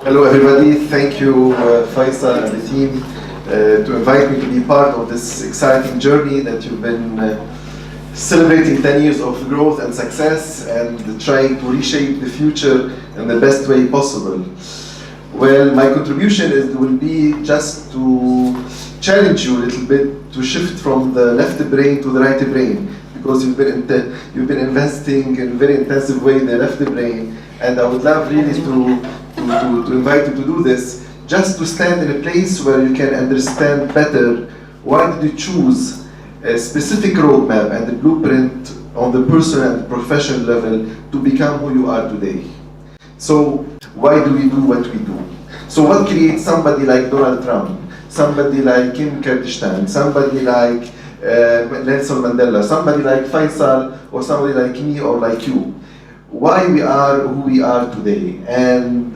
Hello everybody, thank you Faisal and the team to invite me to be part of this exciting journey that you've been celebrating 10 years of growth and success and trying to reshape the future in the best way possible. Well, my contribution will be just to challenge you a little bit to shift from the left brain to the right brain, because you've been investing in a very intensive way in the left brain, and I would love really to invite you to do this, just to stand in a place where you can understand better why did you choose a specific roadmap and the blueprint on the personal and professional level to become who you are today. So why do we do what we do? So what creates somebody like Donald Trump, somebody like Kim Kardashian, somebody like Nelson Mandela, somebody like Faisal, or somebody like me or like you? Why we are who we are today, and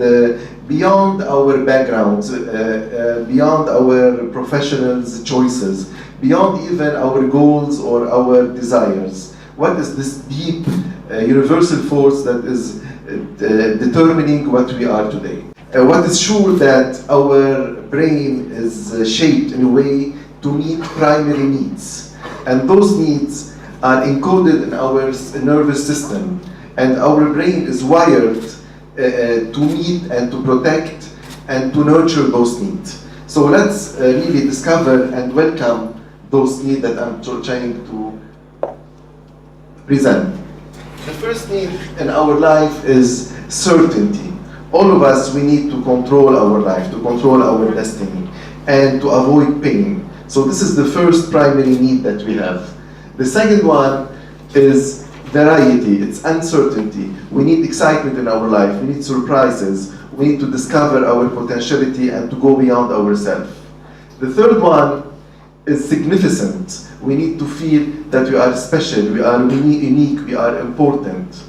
beyond our backgrounds, beyond our professionals' choices, beyond even our goals or our desires. What is this deep universal force that is determining what we are today? What is sure that our brain is shaped in a way to meet primary needs, and those needs are encoded in our nervous system. And our brain is wired to meet and to protect and to nurture those needs. So let's really discover and welcome those needs that I'm trying to present. The first need in our life is certainty. All of us, we need to control our life, to control our destiny, and to avoid pain. So this is the first primary need that we have. The second one is variety, it's uncertainty. We need excitement in our life, we need surprises, we need to discover our potentiality and to go beyond ourselves. The third one is significant. We need to feel that we are special, we are unique, we are important.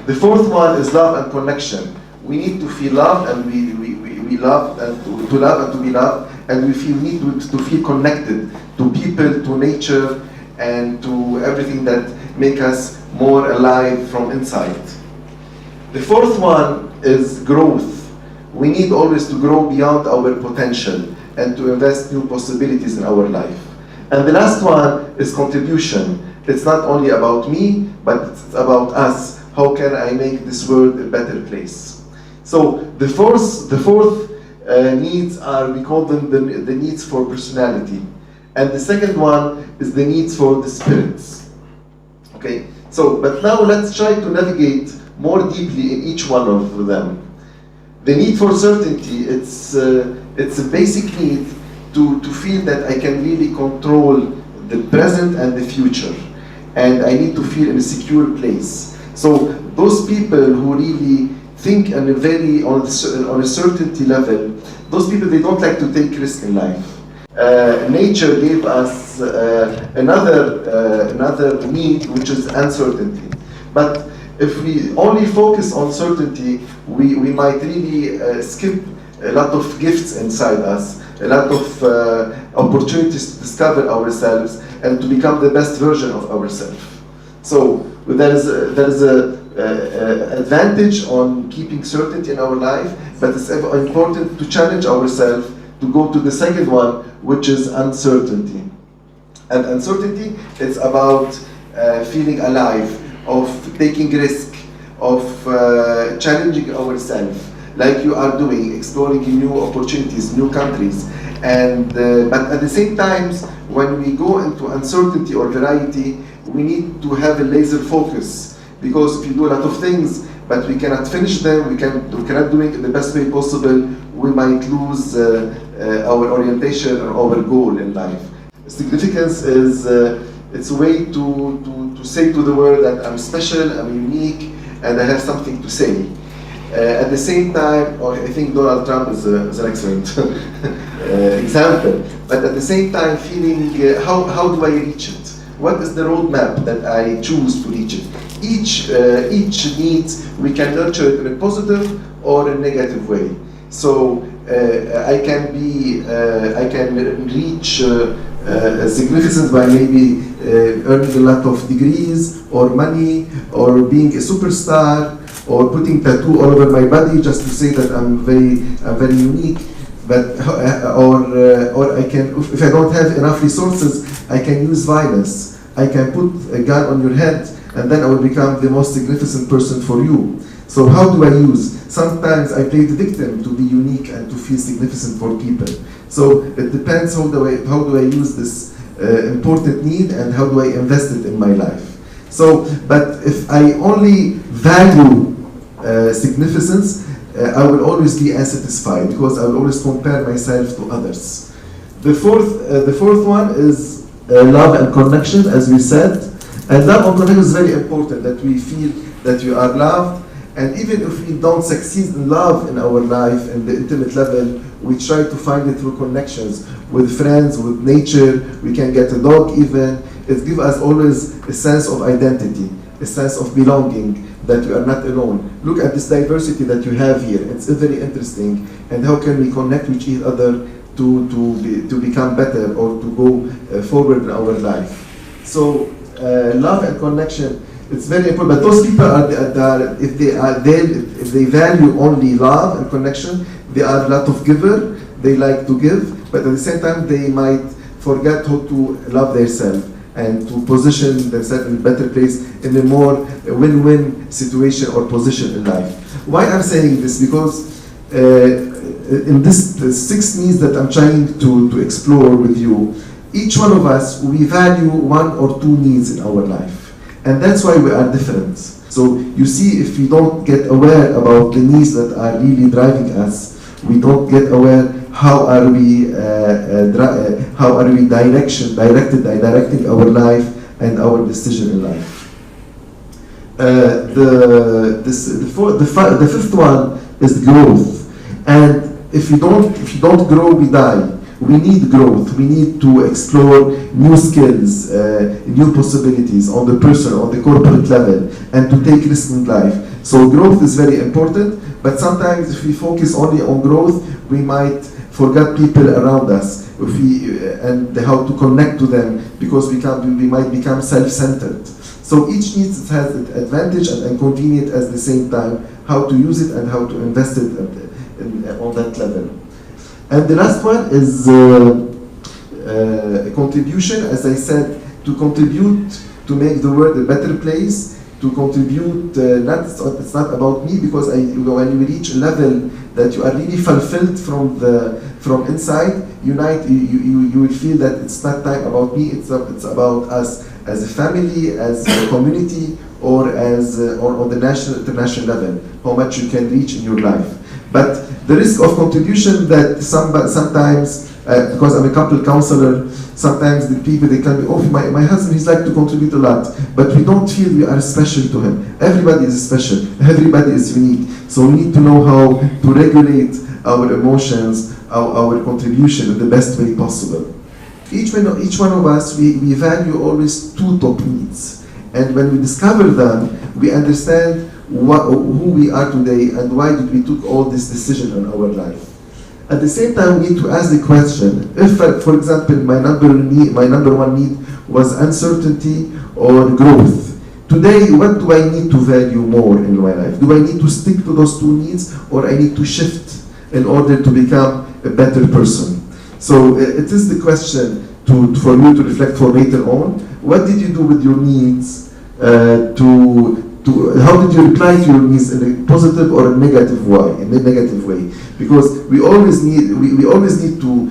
The fourth one is love and connection. We need to feel loved, and we love and to love and to be loved, and we need to feel connected to people, to nature, and to everything that make us more alive from inside. The fourth one is growth. We need always to grow beyond our potential and to invest new possibilities in our life. And the last one is contribution. It's not only about me, but it's about us. How can I make this world a better place? So the fourth needs are, we call them the needs for personality. And the second one is the needs for the spirits. Okay, so, but now let's try to navigate more deeply in each one of them. The need for certainty, it's a basic need to feel that I can really control the present and the future. And I need to feel in a secure place. So those people who really think on a certainty level, those people, they don't like to take risk in life. Nature gave us another need, which is uncertainty. But if we only focus on certainty, we might really skip a lot of gifts inside us, a lot of opportunities to discover ourselves and to become the best version of ourselves. So there is a advantage on keeping certainty in our life, but it's important to challenge ourselves to go to the second one, which is uncertainty. And uncertainty, it's about feeling alive, of taking risk, of challenging ourselves, like you are doing, exploring new opportunities, new countries. And but at the same time, when we go into uncertainty or variety, we need to have a laser focus, because if you do a lot of things, but we cannot finish them, we cannot do it in the best way possible, we might lose our orientation or our goal in life. Significance is it's a way to say to the world that I'm special, I'm unique, and I have something to say. At the same time, I think Donald Trump is an excellent example, but at the same time feeling how do I reach it? What is the roadmap that I choose to reach it? Each needs, we can nurture it in a positive or a negative way. So I can reach significance by maybe earning a lot of degrees or money or being a superstar or putting tattoo all over my body just to say that I'm very unique. But or I can, if I don't have enough resources, I can use violence. I can put a gun on your head, and then I will become the most significant person for you. So how do I use? Sometimes I play the victim to be unique and to feel significant for people. So it depends how do I use this important need, and how do I invest it in my life. So, but if I only value significance, I will always be unsatisfied, because I will always compare myself to others. The fourth one is love and connection, as we said. And love and connection is very important, that we feel that we are loved. And even if we don't succeed in love in our life, in the intimate level, we try to find it through connections with friends, with nature. We can get a dog even. It gives us always a sense of identity, a sense of belonging, that we are not alone. Look at this diversity that you have here. It's very interesting. And how can we connect with each other to become better, or to go forward in our life? So love and connection, it's very important. But those people if they value only love and connection, they are a lot of giver. They like to give, but at the same time they might forget how to love themselves and to position themselves in a better place, in a more win-win situation or position in life. Why I'm saying this? Because in this 6 needs that I'm trying to explore with you, each one of us, we value 1 or 2 needs in our life. And that's why we are different. So you see, if we don't get aware about the needs that are really driving us, we don't get aware how are we directing our life and our decision in life. The 5th one is growth. And if you don't grow, we die. We need growth. We need to explore new skills, new possibilities on the personal, on the corporate level, and to take risks in life. So growth is very important, but sometimes if we focus only on growth, we might forget people around us, and how to connect to them, because we might become self-centered. So each needs has its advantage and inconvenience at the same time, how to use it and how to invest it on that level. And the last one is a contribution, as I said, to contribute to make the world a better place, to contribute, it's not about me, because when you reach a level that you are really fulfilled from inside, you will feel that it's not time about me, it's about us as a family, as a community, or on the international level, how much you can reach in your life. But the risk of contribution that sometimes, because I'm a couple counselor, sometimes the people, they can be, oh, my husband, he's like to contribute a lot, but we don't feel we are special to him. Everybody is special, everybody is unique. So we need to know how to regulate our emotions, our contribution in the best way possible. Each one of us, we value always 2 top needs. And when we discover them, we understand who we are today and why did we took all this decision in our life. At the same time, we need to ask the question, if, for example, my number 1 need was uncertainty or growth, today, what do I need to value more in my life? Do I need to stick to those 2 needs, or I need to shift in order to become a better person? So it is the question for you to reflect for later on. What did you do with your needs? How did you reply to your needs in a positive or a negative way? Because we always need to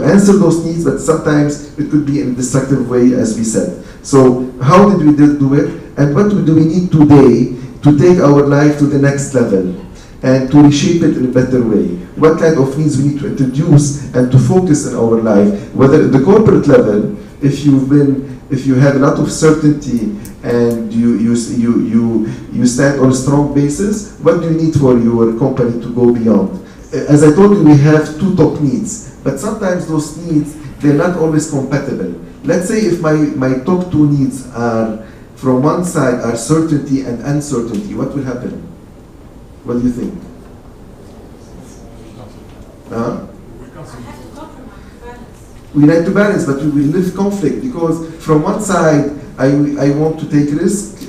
answer those needs, but sometimes it could be in a destructive way, as we said. So how did we do it, and what do we need today to take our life to the next level and to reshape it in a better way? What kind of needs we need to introduce and to focus in our life, whether at the corporate level, if you have a lot of certainty and you stand on a strong basis, what do you need for your company to go beyond? As I told you, we have 2 top needs, but sometimes those needs, they're not always compatible. Let's say if my top 2 needs are, from one side, are certainty and uncertainty, what will happen? What do you think? We need to balance, but we will live conflict, because from one side, I want to take risk,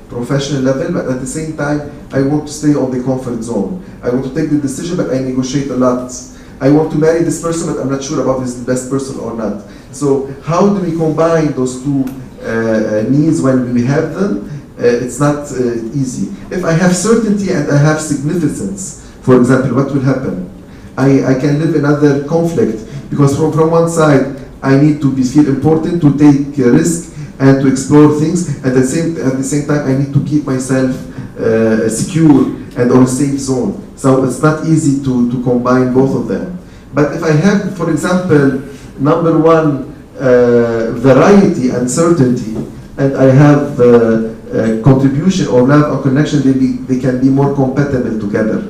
professional level, but at the same time, I want to stay on the comfort zone. I want to take the decision, but I negotiate a lot. I want to marry this person, but I'm not sure about if he's the best person or not. So how do we combine those two needs when we have them? It's not easy. If I have certainty and I have significance, for example, what will happen? I can live another conflict, because from one side, I need to feel important, to take a risk, and to explore things. At the same time, I need to keep myself secure and on a safe zone. So it's not easy to combine both of them. But if I have, for example, number one, variety and certainty, and I have contribution or love or connection, they can be more compatible together.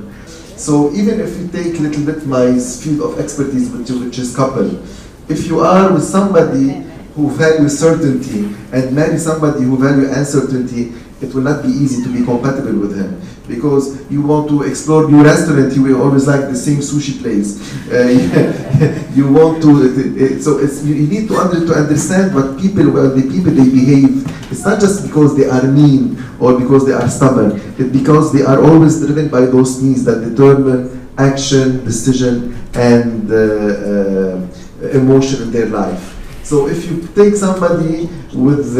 So even if you take a little bit my field of expertise, which is couple, if you are with somebody who values certainty and marry somebody who values uncertainty, it will not be easy to be compatible with him, because you want to explore new restaurant, you will always like the same sushi place. You want to, so you need to understand what the people they behave. It's not just because they are mean or because they are stubborn. It's because they are always driven by those needs that determine action, decision, and emotion in their life. So if you take somebody with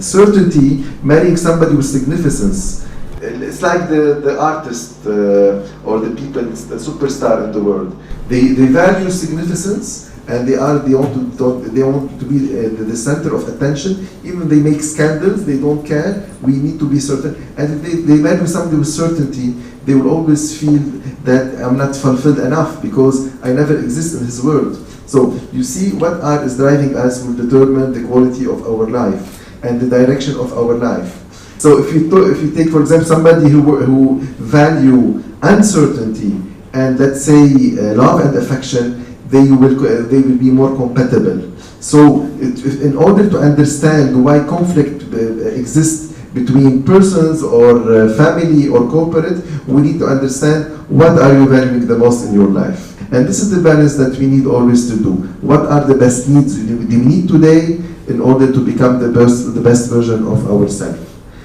certainty, marrying somebody with significance, it's like the artist or the people, the superstar in the world. They value significance, and they want to be the center of attention. Even they make scandals, they don't care. We need to be certain. And if they value somebody with certainty, they will always feel that I'm not fulfilled enough because I never exist in his world. So you see, what art is driving us will determine the quality of our life and the direction of our life. So if you take, for example, somebody who value uncertainty and, let's say, love and affection, they will be more compatible. So in order to understand why conflict exists between persons or family or corporate, we need to understand what are you valuing the most in your life. And this is the balance that we need always to do. What are the best needs we need today in order to become the best version of ourselves?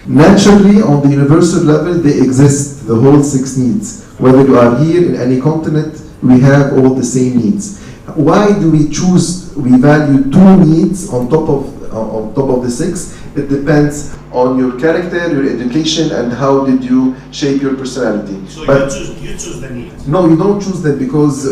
Naturally, on the universal level, they exist, the whole 6 needs. Whether you are here in any continent, we have all the same needs. Why do we value 2 needs on top of the 6? It depends on your character, your education, and how did you shape your personality. So you choose the needs? No, you don't choose them, because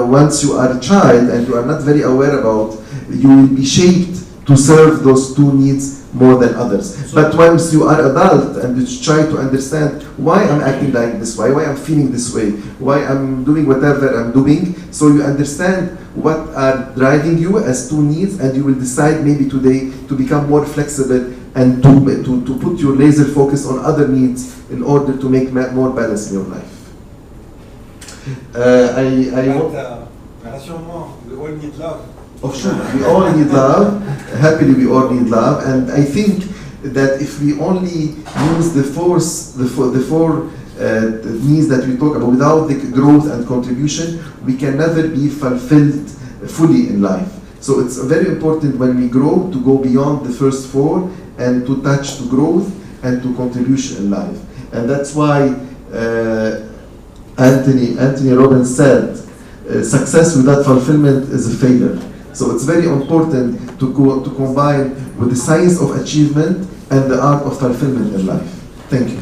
once you are a child and you are not very aware about, you will be shaped to serve those 2 needs more than others. But once you are adult and you try to understand why I'm acting like this, why I'm feeling this way, why I'm doing whatever I'm doing, so you understand what are driving you as 2 needs, and you will decide maybe today to become more flexible and to put your laser focus on other needs in order to make more balance in your life. We all need love. Oh, sure, we all need love. Happily, we all need love, and I think that if we only use the 4 needs that we talk about without the growth and contribution, we can never be fulfilled fully in life. So it's very important when we grow to go beyond the first 4 and to touch to growth and to contribution in life. And that's why Anthony Robbins said, success without fulfillment is a failure. So it's very important to combine with the science of achievement and the art of fulfillment in life. Thank you.